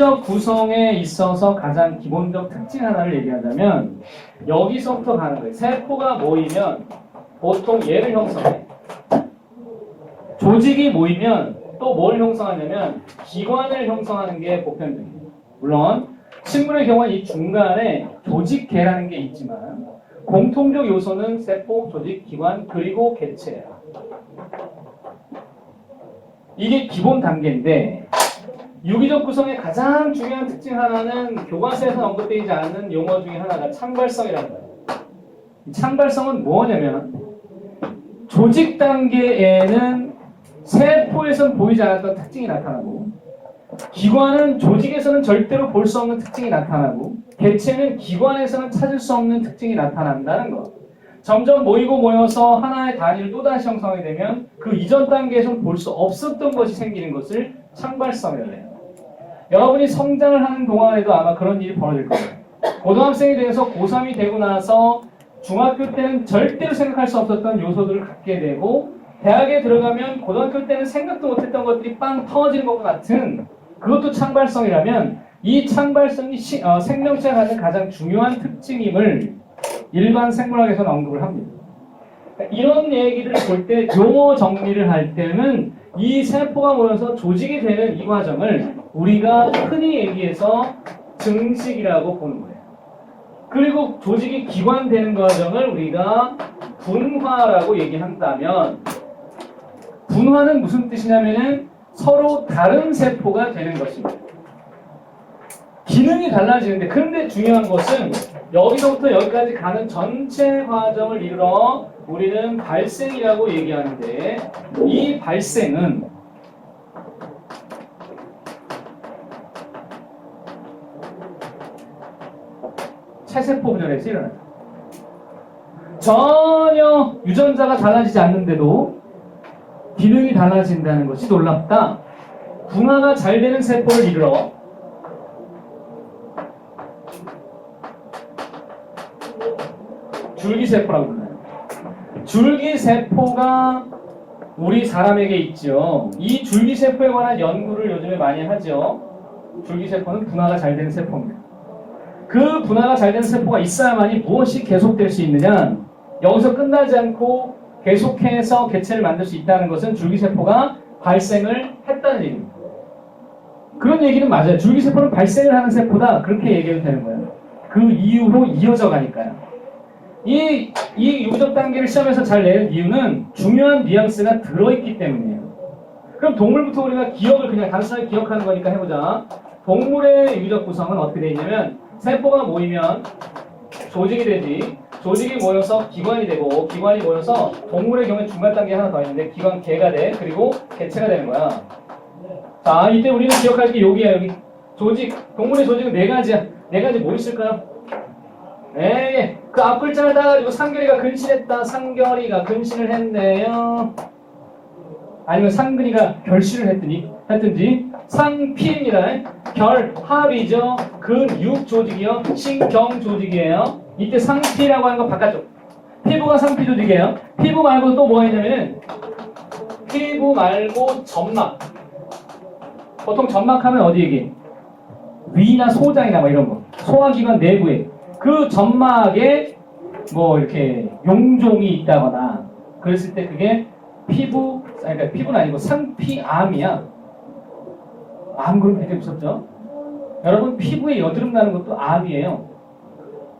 유기적 구성에 있어서 가장 기본적 특징 하나를 얘기하자면 여기서부터 가는 거예요. 세포가 모이면 보통 얘를 형성해. 조직이 모이면 또 뭘 형성하냐면 기관을 형성하는 게 보편적이에요. 물론 식물의 경우는 이 중간에 조직계라는 게 있지만 공통적 요소는 세포, 조직, 기관, 그리고 개체예요. 이게 기본 단계인데 유기적 구성의 가장 중요한 특징 하나는 교과서에서 언급되지 않는 용어 중에 하나가 창발성이라는 거예요. 이 창발성은 뭐냐면 조직 단계에는 세포에서는 보이지 않았던 특징이 나타나고 기관은 조직에서는 절대로 볼 수 없는 특징이 나타나고 개체는 기관에서는 찾을 수 없는 특징이 나타난다는 것. 점점 모이고 모여서 하나의 단위를 또다시 형성하게 되면 그 이전 단계에서는 볼 수 없었던 것이 생기는 것을 창발성이라고 해요. 여러분이 성장을 하는 동안에도 아마 그런 일이 벌어질 거예요. 고등학생이 돼서 고3이 되고 나서 중학교 때는 절대로 생각할 수 없었던 요소들을 갖게 되고 대학에 들어가면 고등학교 때는 생각도 못했던 것들이 빵 터지는 것과 같은 그것도 창발성이라면 이 창발성이 생명체가 가진 가장 중요한 특징임을 일반 생물학에서는 언급을 합니다. 이런 얘기들을 볼 때 용어 정리를 할 때는 이 세포가 모여서 조직이 되는 이 과정을 우리가 흔히 얘기해서 증식이라고 보는 거예요. 그리고 조직이 기관되는 과정을 우리가 분화라고 얘기한다면 분화는 무슨 뜻이냐면은 서로 다른 세포가 되는 것입니다. 기능이 달라지는데 그런데 중요한 것은 여기서부터 여기까지 가는 전체 과정을 이루어 우리는 발생이라고 얘기하는데 이 발생은 체세포 분열에서 일어나요. 전혀 유전자가 달라지지 않는데도 기능이 달라진다는 것이 놀랍다. 분화가 잘 되는 세포를 이루어 줄기세포라고 불러요. 줄기세포가 우리 사람에게 있죠. 이 줄기세포에 관한 연구를 요즘에 많이 하죠. 줄기세포는 분화가 잘 되는 세포입니다. 그 분화가 잘 되는 세포가 있어야만이 무엇이 계속될 수 있느냐? 여기서 끝나지 않고 계속해서 개체를 만들 수 있다는 것은 줄기세포가 발생을 했다는 얘기입니다. 그런 얘기는 맞아요. 줄기세포는 발생을 하는 세포다. 그렇게 얘기해도 되는 거예요. 그 이후로 이어져 가니까요. 이 유기적 단계를 시험에서 잘 내는 이유는 중요한 뉘앙스가 들어있기 때문이에요. 그럼 동물부터 우리가 기억을 그냥 단순하게 기억하는 거니까 해보자. 동물의 유기적 구성은 어떻게 되어 있냐면 세포가 모이면 조직이 되지. 조직이 모여서 기관이 되고 기관이 모여서 동물의 경우에 중간 단계 하나 더 있는데 기관 개가 돼. 그리고 개체가 되는 거야. 자, 이때 우리는 기억할 게 여기야. 여기 조직. 동물의 조직은 네 가지야. 네 가지 뭐 있을까요? 네, 그 앞글자를 따가지고 상결이가 근신했다. 상결이가 근신을 했네요. 아니면 상근이가 결실을 했든지 상피입니다. 결, 합이죠. 근, 육 조직이요. 신경 조직이에요. 이때 상피라고 하는 건 바깥쪽. 피부가 상피 조직이에요. 피부 말고 또 뭐가 있냐면은 피부 말고 점막. 보통 점막하면 어디 얘기? 위나 소장이나 뭐 이런 거. 소화기관 내부에 그 점막에 뭐 이렇게 용종이 있다거나 그랬을 때 그게 피부, 그러니까 피부는 아니고 상피암이야. 암 그럼 되게 무섭죠? 여러분 피부에 여드름 나는 것도 암이에요.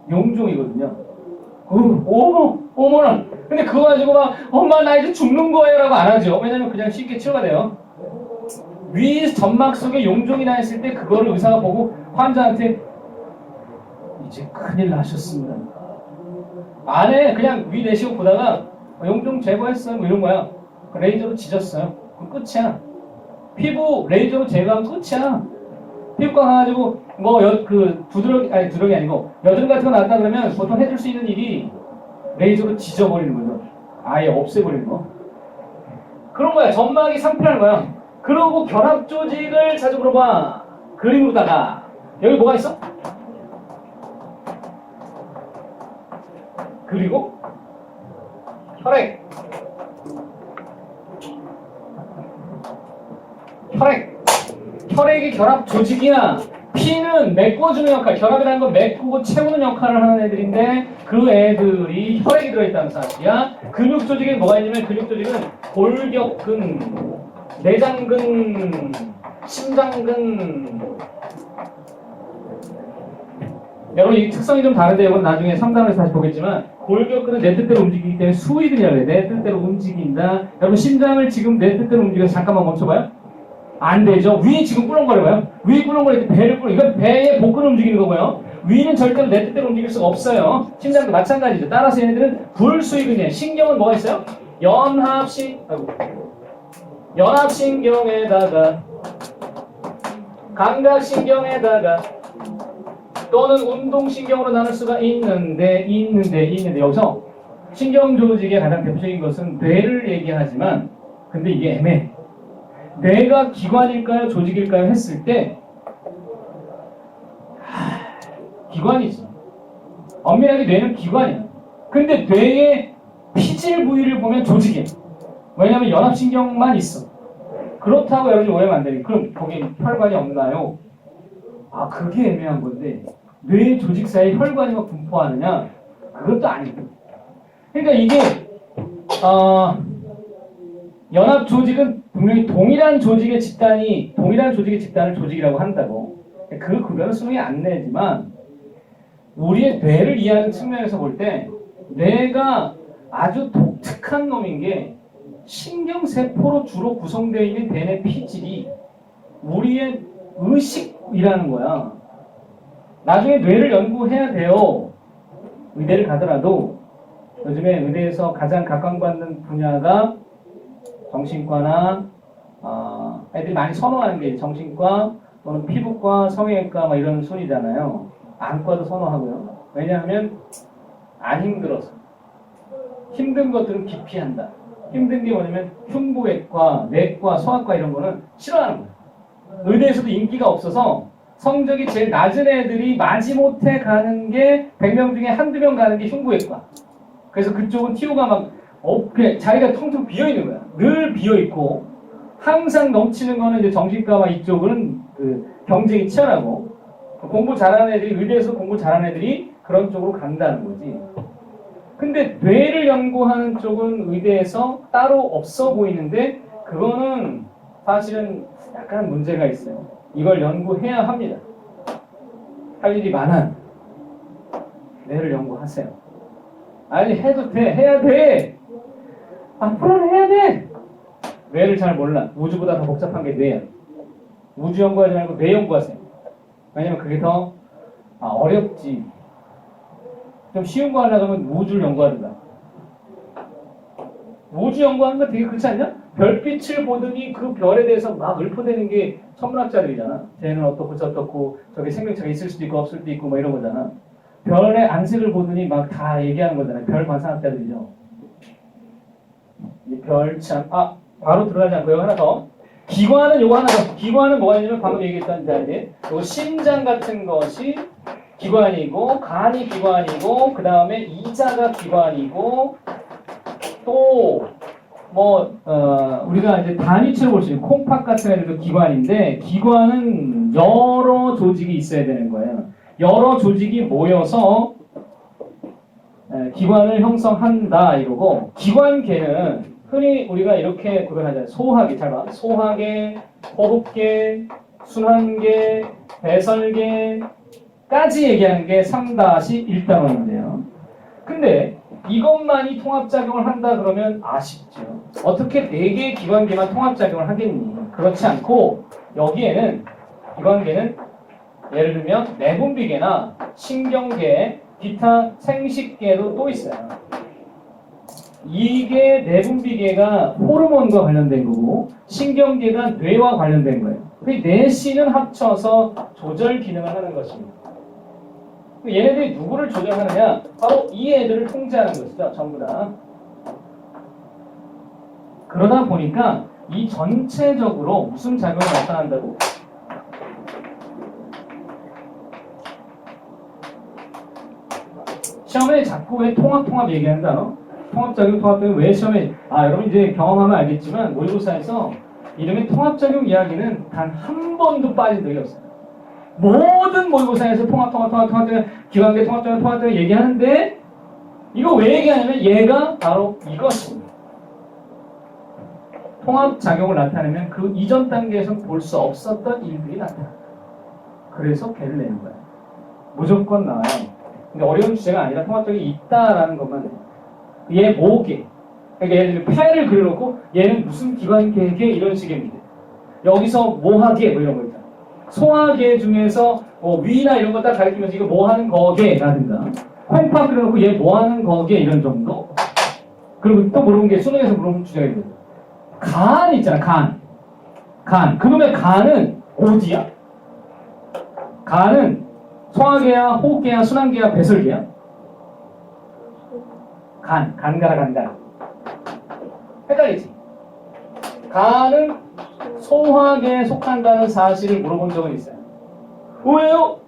용종이거든요. 어머나. 근데 그거 가지고 막 엄마 나 이제 죽는 거예요 라고 안 하죠. 왜냐면 그냥 쉽게 치료가 돼요. 위 점막 속에 용종이 나 있을 때 그거를 의사가 보고 환자한테 이제 큰일 나셨습니다. 안 해. 그냥 위 내시고 보다가 용종 제거했어요. 뭐 이런 거야. 레이저로 지졌어요. 그럼 끝이야. 피부 레이저로 제거하면 끝이야. 피부과 가가지고 뭐 두드러기 아니고 여드름 같은 거 났다 그러면 보통 해줄 수 있는 일이 레이저로 지져버리는 거죠. 아예 없애버리는 거. 그런 거야. 점막이 상피라는 거야. 그러고 결합 조직을 자주 물어봐. 그림으로다가 여기 뭐가 있어? 그리고 혈액. 혈액이 결합 조직이야. 피는 메꿔주는 역할, 결합이라는 건 메꾸고 채우는 역할을 하는 애들인데 그 애들이 혈액이 들어있다는 사실이야. 근육 조직에 뭐가 있냐면 근육 조직은 골격근, 내장근, 심장근. 여러분 이 특성이 좀 다른데 이건 나중에 상담에서 다시 보겠지만 골격근은 내 뜻대로 움직이기 때문에 수위들이라고 해요. 내 뜻대로 움직인다. 여러분 심장을 지금 내 뜻대로 움직여서 잠깐만 멈춰봐요. 안 되죠. 위에 지금 꿀렁거려요. 위에 꿀렁거릴 때 배를 꿀렁. 이건 배의 복근을 움직이는 거고요. 위는 절대로 내 뜻대로 움직일 수가 없어요. 심장도 마찬가지죠. 따라서 얘네들은 불수의근이에요. 신경은 뭐가 있어요? 연합신경에다가 감각신경에다가 또는 운동신경으로 나눌 수가 있는데 여기서 신경 조직의 가장 대표적인 것은 뇌를 얘기하지만 근데 이게 애매해. 뇌가 기관일까요? 조직일까요? 했을 때 기관이지. 엄밀하게 뇌는 기관이야. 근데 뇌의 피질 부위를 보면 조직이야. 왜냐하면 연합신경만 있어. 그렇다고 여러분이 오해하면 안 되니 그럼 거기 혈관이 없나요? 아 그게 애매한 건데 뇌 조직 사이에 혈관이 막 분포하느냐? 그것도 아니고. 그러니까 이게 연합 조직은 분명히 동일한 조직의 집단을 조직이라고 한다고. 그 구별은 수능이 안 내지만 우리의 뇌를 이해하는 측면에서 볼 때 뇌가 아주 독특한 놈인 게 신경세포로 주로 구성되어 있는 뇌내 피질이 우리의 의식이라는 거야. 나중에 뇌를 연구해야 돼요. 의대를 가더라도 요즘에 의대에서 가장 각광받는 분야가 정신과나 애들이 많이 선호하는 게 정신과 또는 피부과, 성형외과 막 이런 순이잖아요. 안과도 선호하고요. 왜냐하면 안 힘들어서. 힘든 것들은 기피한다. 힘든 게 뭐냐면 흉부외과, 내과, 소아과 이런 거는 싫어하는 거예요. 의대에서도 인기가 없어서 성적이 제일 낮은 애들이 마지못해 가는 게 100명 중에 한두 명 가는 게 흉부외과. 그래서 그쪽은 TO가 막 그냥 자리가 텅텅 비어있는 거야. 늘 비어있고 항상 넘치는 거는 이제 정신과와 이쪽은 그 경쟁이 치열하고 공부 잘하는 애들이 의대에서 공부 잘하는 애들이 그런 쪽으로 간다는 거지. 근데 뇌를 연구하는 쪽은 의대에서 따로 없어 보이는데 그거는 사실은 약간 문제가 있어요. 이걸 연구해야 합니다. 할 일이 많아. 뇌를 연구하세요. 아니 해도 돼. 해야 돼. 앞으로는 해야 돼. 뇌를 잘 몰라. 우주보다 더 복잡한 게 뇌야. 우주 연구하지 말고 뇌 연구하세요. 왜냐면 그게 더 어렵지. 좀 쉬운 거 하려고 하면 우주를 연구하든가. 우주 연구하는 거 되게 그렇지 않냐? 별빛을 보더니 그 별에 대해서 막 읊어대는 게 천문학자들이잖아. 쟤는 어떻고 저떻고 저게 생명체가 있을 수도 있고 없을 수도 있고 뭐 이런 거잖아. 별의 안색을 보더니 막 다 얘기하는 거잖아요. 별 관상학자들이죠. 이 별 참 바로 들어가지 않고 여기 하나 더. 기관은 요거 하나 더. 기관은 뭐가 있냐면 방금 얘기했던 자리에 요 심장 같은 것이 기관이고 간이 기관이고 그 다음에 이자가 기관이고 또 우리가 이제 단위치로 볼 수 있는 콩팥 같은 애들도 기관인데 기관은 여러 조직이 있어야 되는 거예요. 여러 조직이 모여서 기관을 형성한다 이러고 기관계는 흔히 우리가 이렇게 구별하잖아요. 소화계, 잘 봐. 소화계, 호흡계, 순환계, 배설계까지 얘기하는 게 3-1단원인데요. 근데 이것만이 통합작용을 한다 그러면 아쉽죠. 어떻게 4개의 기관계만 통합작용을 하겠니? 그렇지 않고 여기에는 기관계는 예를 들면 내분비계나 신경계, 기타 생식계도 또 있어요. 이게 내분비계가 호르몬과 관련된 거고 신경계가 뇌와 관련된 거예요. 그 4씨는 합쳐서 조절 기능을 하는 것입니다. 얘네들이 누구를 조절하느냐? 바로 이 애들을 통제하는 것이죠. 전부 다. 그러다 보니까 이 전체적으로 무슨 작용을 나타난다고? 시험에 자꾸 왜 통합 얘기하는 거 알아? 통합작용 왜 시험에 여러분 이제 경험하면 알겠지만 모의고사에서 이름의 통합작용 이야기는 단 한 번도 빠진 적이 없어요. 모든 모의고사에서 통합, 기관계 통합작용 얘기하는데 이거 왜 얘기하냐면 얘가 바로 이것입니다. 통합작용을 나타내면 그 이전 단계에서 볼 수 없었던 일들이 나타나. 그래서 걔를 내는 거야. 무조건 나와요. 근데 어려운 주제가 아니라 통합적이 있다라는 것만 해요. 얘 뭐게? 그러니까 예를 들어 패를 그려놓고 얘는 무슨 기관계계 이런 식의 문제. 여기서 뭐하게 뭐 이런 거 있잖아. 소화계 중에서 위나 이런 거 딱 가리키면서 이거 뭐 하는 거게라든가 콩팥 그려놓고 얘 뭐 하는 거게 이런 정도. 그리고 또 물어본 게 수능에서 물어본 주제가 있거든. 간 있잖아. 간. 그놈의 간은 어디야? 간은 소화계야, 호흡계야, 순환계야, 배설계야? 간가라. 헷갈리지? 간은 소화계에 속한다는 사실을 물어본 적은 있어요. 왜요?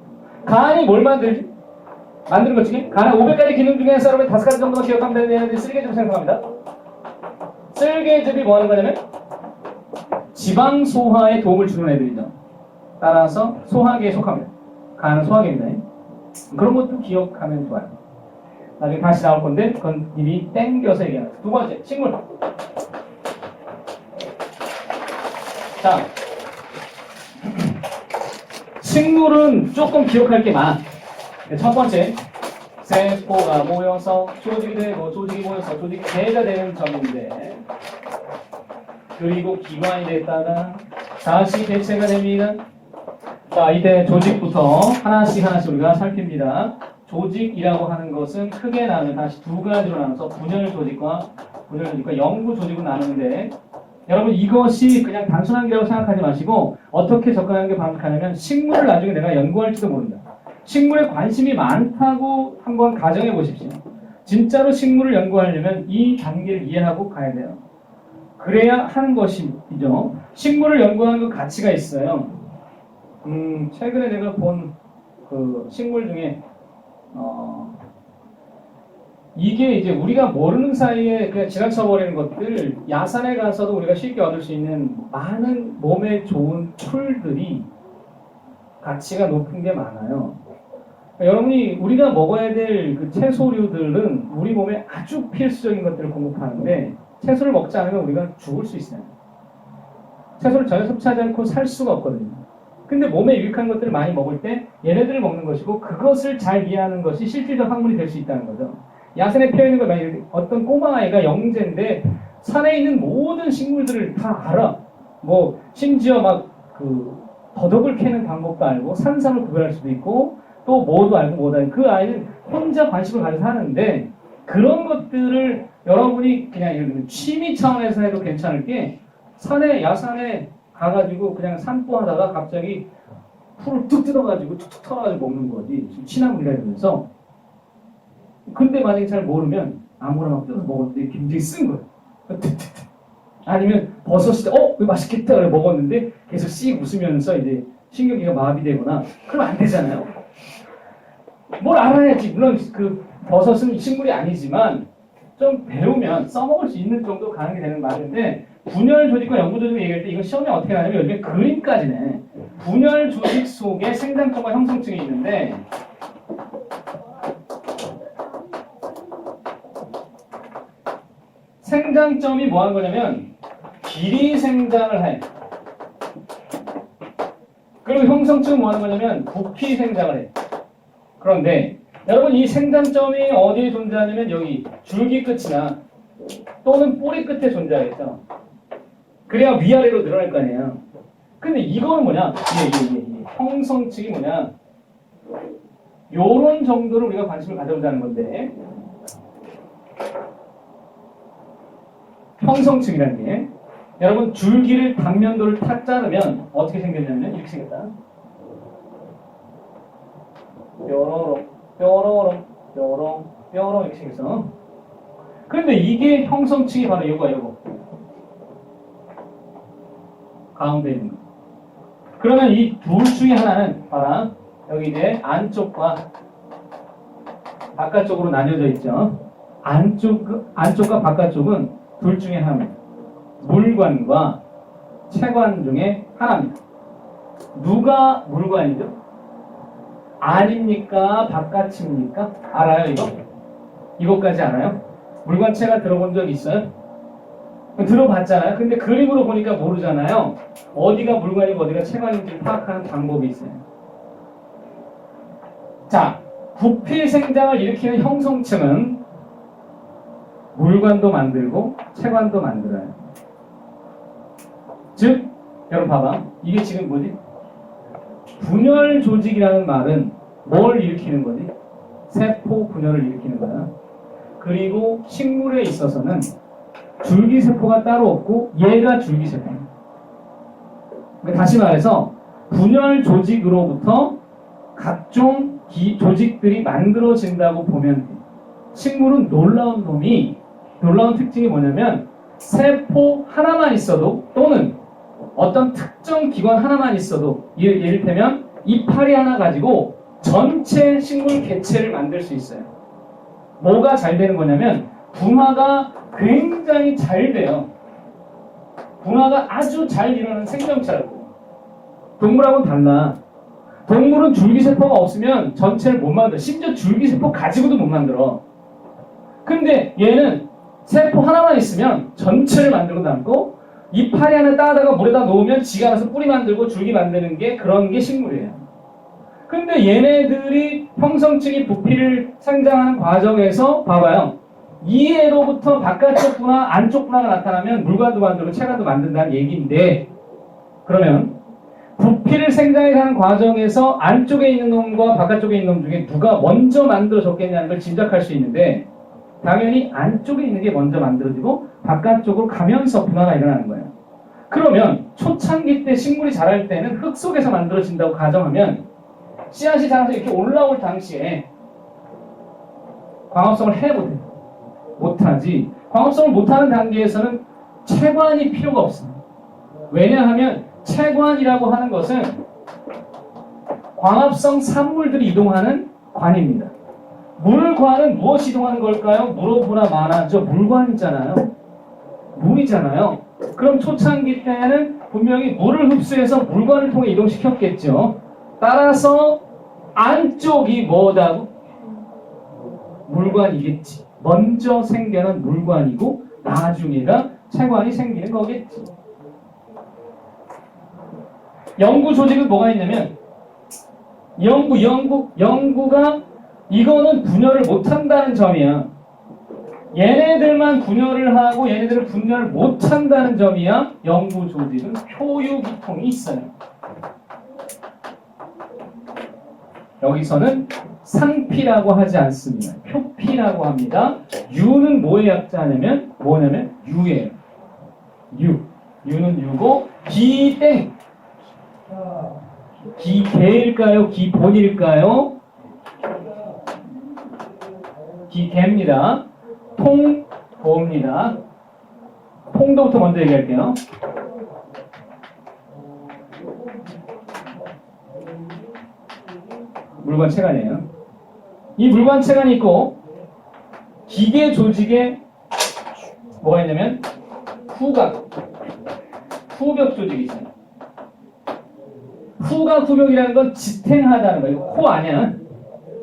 간이 뭘 만들지? 만드는 것 중에? 간의 500가지 기능 중에 여러분 5가지 정도만 기억하면 되는데 쓸개즙을 생성합니다. 쓸개즙이 뭐 하는 거냐면 지방 소화에 도움을 주는 애들이죠. 따라서 소화계에 속합니다. 간은 소화계입니다. 그런 것도 기억하면 좋아요. 나중에 다시 나올 건데 그건 미리 땡겨서 얘기하는 거예요. 두 번째, 식물. 자, 식물은 조금 기억할 게 많아. 첫 번째, 세포가 모여서 조직이 되고 조직이 모여서 조직이 대가 되는 점인데 그리고 기관이 됐다가 다시 대체가 됩니다. 자, 이때 조직부터 하나씩 우리가 살핍니다. 조직이라고 하는 것은 크게 나누면 다시 두 가지로 나눠서 분열 조직과 영구 조직으로 나누는데 여러분 이것이 그냥 단순한 게라고 생각하지 마시고 어떻게 접근하는 게 바람직하냐면 식물을 나중에 내가 연구할지도 모른다. 식물에 관심이 많다고 한번 가정해 보십시오. 진짜로 식물을 연구하려면 이 단계를 이해하고 가야 돼요. 그래야 하는 것이죠. 식물을 연구하는 그 가치가 있어요. 최근에 내가 본 그 식물 중에 이게 이제 우리가 모르는 사이에 그냥 지나쳐버리는 것들 야산에 가서도 우리가 쉽게 얻을 수 있는 많은 몸에 좋은 풀들이 가치가 높은 게 많아요. 그러니까 여러분이 우리가 먹어야 될 그 채소류들은 우리 몸에 아주 필수적인 것들을 공급하는데 채소를 먹지 않으면 우리가 죽을 수 있어요. 채소를 전혀 섭취하지 않고 살 수가 없거든요. 근데 몸에 유익한 것들을 많이 먹을 때 얘네들을 먹는 것이고 그것을 잘 이해하는 것이 실질적 학문이 될 수 있다는 거죠. 야산에 피어있는 걸 만약에 어떤 꼬마아이가 영재인데 산에 있는 모든 식물들을 다 알아. 뭐 심지어 막 그 더덕을 캐는 방법도 알고 산삼을 구별할 수도 있고 또 뭐도 알고 뭐도 알고 그 아이는 혼자 관심을 가져서 하는데 그런 것들을 여러분이 그냥 예를 들면 취미 차원에서 해도 괜찮을 게 야산에 가가지고 그냥 산보하다가 갑자기 풀을 뚝 뜯어가지고 툭툭 털어가지고 먹는 거지. 취나물이라 이러면서. 근데 만약에 잘 모르면 아무거나 막 뜯어서 먹었는데 굉장히 쓴 거예요. 아니면 버섯이 이거 맛있겠다 그래 먹었는데 계속 씩 웃으면서 이제 신경계가 마비되거나 그러면 안 되잖아요. 뭘 알아야지. 물론 그 버섯은 식물이 아니지만 좀 배우면 써먹을 수 있는 정도 가는 게 되는 말인데 분열 조직과 영구 조직을 얘기할 때 이거 시험에 어떻게 나냐면 요즘에 그림까지 내. 분열 조직 속에 생장점과 형성층이 있는데 생장점이 뭐 하는 거냐면 길이 생장을 해. 그리고 형성층은 뭐 하는 거냐면 부피 생장을 해. 그런데 여러분 이 생장점이 어디에 존재하냐면 여기 줄기 끝이나 또는 뿌리 끝에 존재하겠죠. 그래야 위아래로 늘어날 거 아니에요. 근데 이거는 뭐냐? 형성층이 뭐냐? 요런 정도로 우리가 관심을 가져보자는 건데 형성층이라는 게 여러분 줄기를 단면도를 탁 자르면 어떻게 생겼냐면 이렇게 생겼다. 뾰로롱 이렇게 생겼어. 그런데 이게 형성층이 바로 요거 가운데 있는 거. 그러면 이 둘 중에 하나는 봐라. 여기 이제 안쪽과 바깥쪽으로 나뉘어져 있죠. 안쪽과 바깥쪽은 둘 중에 하나입니다. 물관과 체관 중에 하나입니다. 누가 물관이죠? 안입니까? 바깥입니까? 알아요, 이거? 이것까지 알아요? 물관체가 들어본 적 있어요? 들어봤잖아요. 근데 그림으로 보니까 모르잖아요. 어디가 물관이고 어디가 체관인지 파악하는 방법이 있어요. 자, 부피 생장을 일으키는 형성층은 물관도 만들고 체관도 만들어요. 즉, 여러분 봐봐. 이게 지금 뭐지? 분열 조직이라는 말은 뭘 일으키는 거지? 세포 분열을 일으키는 거야. 그리고 식물에 있어서는 줄기세포가 따로 없고 얘가 줄기세포예요. 다시 말해서 분열 조직으로부터 각종 조직들이 만들어진다고 보면 돼요. 식물은 놀라운 특징이 뭐냐면 세포 하나만 있어도 또는 어떤 특정 기관 하나만 있어도 이를테면 이파리 하나 가지고 전체 식물 개체를 만들 수 있어요. 뭐가 잘 되는 거냐면 분화가 굉장히 잘 돼요. 분화가 아주 잘 일어나는 생명체라고. 동물하고는 달라. 동물은 줄기세포가 없으면 전체를 못 만들어. 심지어 줄기세포 가지고도 못 만들어. 근데 얘는 세포 하나만 있으면 전체를 만들고 남고 이파리 하나 따다가 물에다 놓으면 지가 알아서 뿌리 만들고 줄기 만드는 게 그런 게 식물이에요. 근데 얘네들이 형성층이 부피를 생장하는 과정에서 봐봐요. 이해로부터 바깥쪽 분화, 안쪽 분화가 나타나면 물관도 만들고 체관도 만든다는 얘기인데 그러면 부피를 생장하는 과정에서 안쪽에 있는 놈과 바깥쪽에 있는 놈 중에 누가 먼저 만들어졌겠냐는 걸 짐작할 수 있는데 당연히 안쪽에 있는 게 먼저 만들어지고 바깥쪽으로 가면서 분화가 일어나는 거예요. 그러면 초창기 때 식물이 자랄 때는 흙 속에서 만들어진다고 가정하면 씨앗이 자라서 이렇게 올라올 당시에 광합성을 해 못하지. 광합성을 못하는 단계에서는 체관이 필요가 없습니다. 왜냐하면 체관이라고 하는 것은 광합성 산물들이 이동하는 관입니다. 물관은 무엇이 이동하는 걸까요? 물어보나 마나죠. 물관이잖아요. 물이잖아요. 그럼 초창기 때는 분명히 물을 흡수해서 물관을 통해 이동시켰겠죠. 따라서 안쪽이 뭐다고? 물관이겠지. 먼저 생겨난 물관이고 나중에가 체관이 생기는 거겠지. 영구 조직은 뭐가 있냐면 영구가 이거는 분열을 못한다는 점이야. 얘네들만 분열을 하고 얘네들은 분열을 못한다는 점이야. 영구 조직은 효유기통이 있어요. 여기서는 상피라고 하지 않습니다. 표피라고 합니다. 유는 뭐의 약자냐면 뭐냐면 유예요. 유는 유고 기땡 기개일까요? 기본일까요? 기개입니다. 통도입니다. 통도부터 먼저 얘기할게요. 물관 체관이에요. 이 물관 체관이 있고 기계 조직에 뭐가 있냐면 후벽 조직이 있어요. 후벽이라는 건 지탱하다는 거예요. 이거 코 아니야.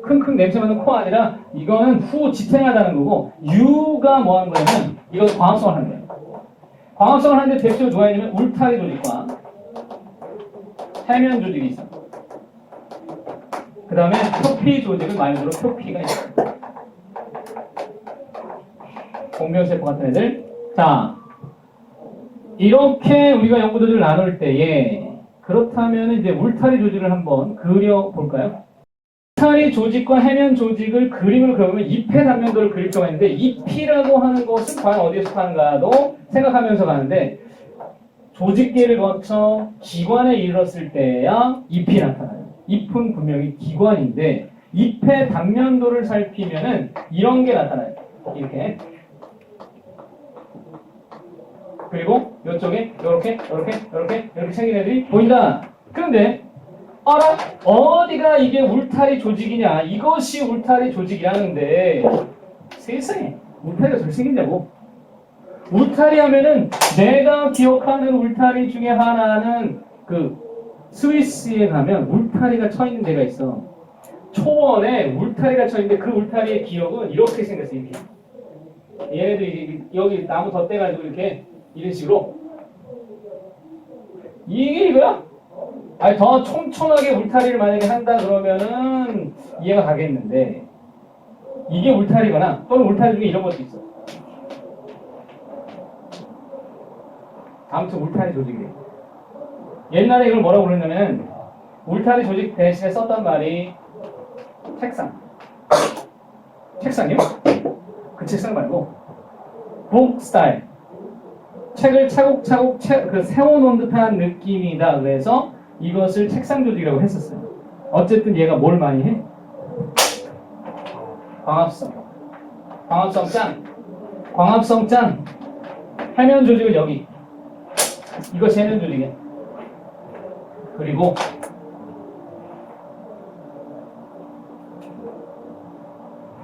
킁킁 냄새 맡는 코 아니라 이거는 지탱하다는 거고 유가 뭐 하는 거냐면 이거 광합성을 하는 거예요. 광합성을 하는데 대표적으로 누가 있냐면 울타리 조직과 해면 조직이 있어. 그 다음에 표피 조직은 말 그대로 표피가 있어요. 공명세포 같은 애들. 자, 이렇게 우리가 연구 조직을 나눌 때에 그렇다면 이제 울타리 조직을 한번 그려볼까요? 울타리 조직과 해면 조직을 그림을 그려보면 잎의 단면도를 그릴 필요가 있는데 잎이라고 하는 것은 과연 어디에 속하는가도 생각하면서 가는데 조직계를 거쳐 기관에 이르렀을 때야 잎이 나타나요. 잎은 분명히 기관인데 잎의 단면도를 살피면은 이런 게 나타나요. 이렇게. 그리고 이쪽에 이렇게 생긴 애들이 보인다. 그런데 알아? 어디가 이게 울타리 조직이냐? 이것이 울타리 조직이라는데 세상에 울타리가 저렇게 생긴다고? 울타리 하면은 내가 기억하는 울타리 중에 하나는 그 스위스에 가면 울타리가 쳐 있는 데가 있어. 초원에 울타리가 쳐 있는데 그 울타리의 기억은 이렇게 생겼어. 이렇게. 얘네들 이제 여기 나무 덧대가지고 이렇게 이런 식으로. 이게 이거야? 아니 더 촘촘하게 울타리를 만약에 한다 그러면은 이해가 가겠는데 이게 울타리거나 또는 울타리 중에 이런 것도 있어. 아무튼 울타리 조직이래. 옛날에 이걸 뭐라고 그랬냐면 울타리 조직 대신에 썼던 말이 책상. 책상이요? 그 책상 말고 북 스타일. 책을 차곡차곡 세워놓은 듯한 느낌이다. 그래서 이것을 책상 조직이라고 했었어요. 어쨌든 얘가 뭘 많이 해? 광합성. 광합성 짠. 광합성 짠. 해면 조직은 여기. 이것이 해면 조직이야. 그리고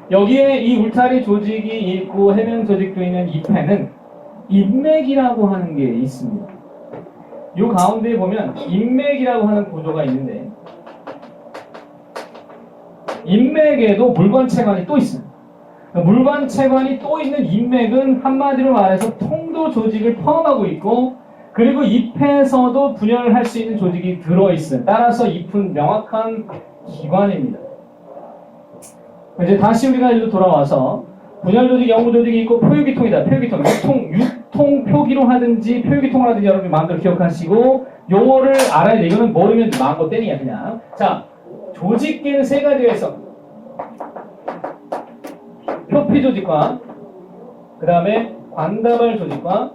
여기에 이 울타리 조직이 있고 해면 조직도 있는 잎에는 인맥이라고 하는 게 있습니다. 이 가운데에 보면 인맥이라고 하는 구조가 있는데 인맥에도 물관체관이 또 있어요. 물관체관이 또 있는 인맥은 한마디로 말해서 통도 조직을 포함하고 있고 그리고 잎에서도 분열을 할 수 있는 조직이 들어있어요. 따라서 잎은 명확한 기관입니다. 이제 다시 우리가 일로 돌아와서 분열 조직, 영구 조직이 있고 표유기통이다. 표유기통, 유통 표기로 하든지 표유기통을 하든지 여러분이 마음대로 기억하시고 용어를 알아야 돼. 이거는 모르면 마음껏 때리야 그냥. 자, 조직계는 세 가지가 있어. 표피 조직과 그 다음에 관다발 조직과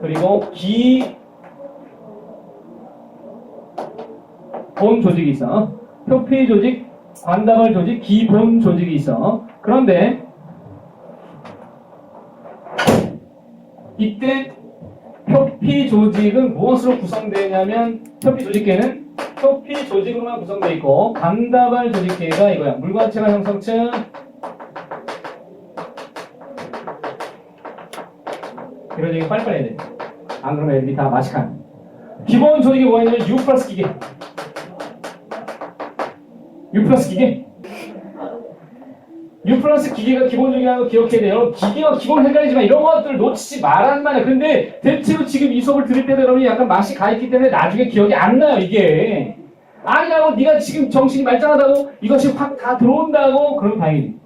그리고 기본 조직이 있어. 표피 조직, 관다발 조직, 기본 조직이 있어. 그런데 이때 표피 조직은 무엇으로 구성되냐면 표피 조직계는 표피 조직으로만 구성되어 있고 관다발 조직계가 이거야. 물관체관 형성층 이런 얘기 빨리빨리 해야 돼. 안 그러면 애들이 다 마식한. 기본 조직이 뭐냐면 U 플러스 기계. U 플러스 기계. U 플러스 기계가 기본 조직이라는 거 기억해야 돼요. 기계와 기본 헷갈리지만 이런 것들 놓치지 말란 말이야. 근데 대체로 지금 이 수업을 들을 때도 여러분이 약간 맛이 가 있기 때문에 나중에 기억이 안 나요, 이게. 아니라고 네가 지금 정신이 말짱하다고 이것이 확 다 들어온다고 그럼 다행이지.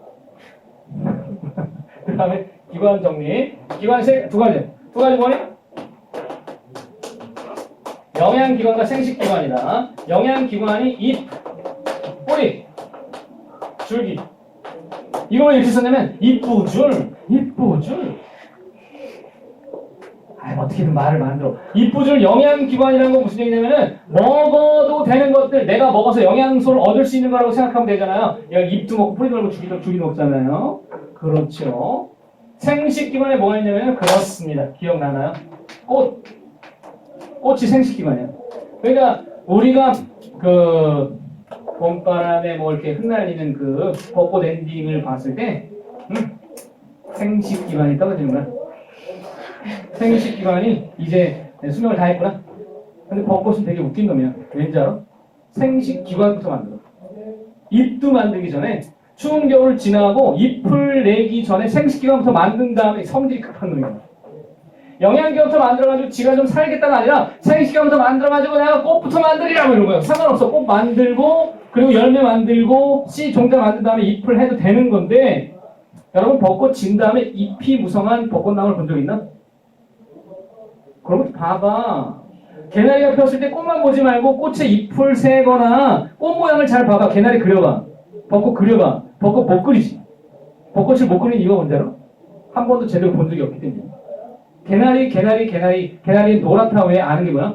그 다음에 기관 정리. 기관 두 가지. 두 가지 뭐니? 영양기관과 생식기관이다. 영양기관이 잎, 뿌리, 줄기. 이걸 이렇게 썼냐면 잎부줄. 어떻게든 말을 만들어. 잎부줄 영양기관이라는 건 무슨 얘기냐면은 먹어도 되는 것들 내가 먹어서 영양소를 얻을 수 있는 거라고 생각하면 되잖아요. 여기 잎도 먹고 뿌리도 먹고 줄기도 먹잖아요. 그렇죠. 생식기관에 뭐가 있냐면 그렇습니다. 기억나나요? 꽃이 생식기관이에요. 그러니까 우리가 그 봄바람에 뭐 이렇게 흩날리는 그 벚꽃 엔딩을 봤을 때 생식기관이 떨어지는 거야. 생식기관이 이제 수명을 다 했구나. 근데 벚꽃은 되게 웃긴 놈이야. 왠지 알아? 생식기관부터 만들어. 잎도 만들기 전에 추운 겨울 지나고 잎을 내기 전에 생식기관부터 만든 다음에 성질이 급한 놈이야. 영양기관부터 만들어가지고 지가 좀 살겠다가 아니라 생식기관부터 만들어가지고 내가 꽃부터 만들이라고 이런 거야. 상관없어. 꽃 만들고 그리고 열매 만들고 씨 종자 만든 다음에 잎을 해도 되는 건데 여러분 벚꽃 진 다음에 잎이 무성한 벚꽃나무를 본 적 있나? 그러면 봐봐. 개나리가 폈을 때 꽃만 보지 말고 꽃의 잎을 세거나 꽃 모양을 잘 봐봐. 개나리 그려봐. 벚꽃 그려봐. 벚꽃 못 그리지. 벚꽃을 못 그리는 이유가 뭔지 알아? 한 번도 제대로 본 적이 없기 때문에. 개나리 노랗다 왜 아는 게 뭐야?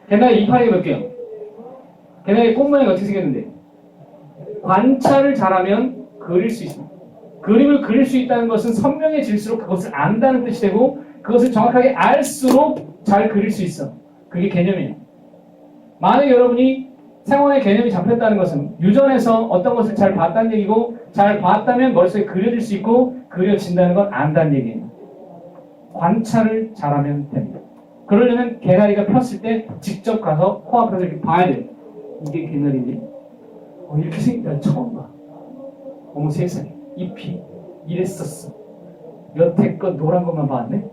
개나리 이파리가 몇 개야? 개나리 꽃 모양이 어떻게 생겼는데? 관찰을 잘하면 그릴 수 있습니다. 그림을 그릴 수 있다는 것은 선명해질수록 그것을 안다는 뜻이 되고 그것을 정확하게 알수록 잘 그릴 수 있어. 그게 개념이에요. 만약 여러분이 생원의 개념이 잡혔다는 것은 유전에서 어떤 것을 잘 봤다는 얘기고 잘 봤다면 머릿속에 그려질 수 있고 그려진다는 건 안다는 얘기예요. 관찰을 잘하면 됩니다. 그러려면 개나리가 폈을 때 직접 가서 코앞에서 이렇게 봐야 돼요. 이게 개나리인지 이렇게 생긴 처음 봐. 어머 세상에 잎이 이랬었어. 여태껏 노란 것만 봤네.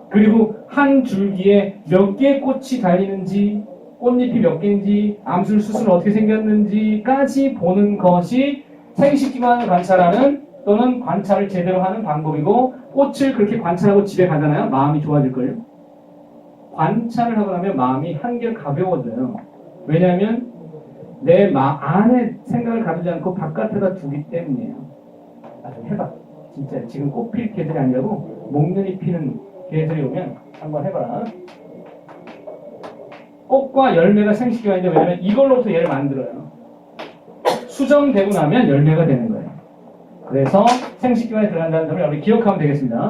그리고 한 줄기에 몇 개의 꽃이 달리는지 꽃잎이 몇 개인지 암술수술 어떻게 생겼는지까지 보는 것이 생식기관을 관찰하는 또는 관찰을 제대로 하는 방법이고 꽃을 그렇게 관찰하고 집에 가잖아요. 마음이 좋아질걸요. 관찰을 하고 나면 마음이 한결 가벼워져요. 왜냐하면 내 안에 생각을 가두지 않고 바깥에다 두기 때문이에요. 좀 해봐. 진짜 지금 꽃 필 개들이 아니라고 목련이 피는 개들이 오면 한번 해봐라. 꽃과 열매가 생식기관인데 왜냐면 이걸로부터 얘를 만들어요. 수정되고 나면 열매가 되는 거예요. 그래서 생식기관에 들어간다는 점을 여러분이 기억하면 되겠습니다.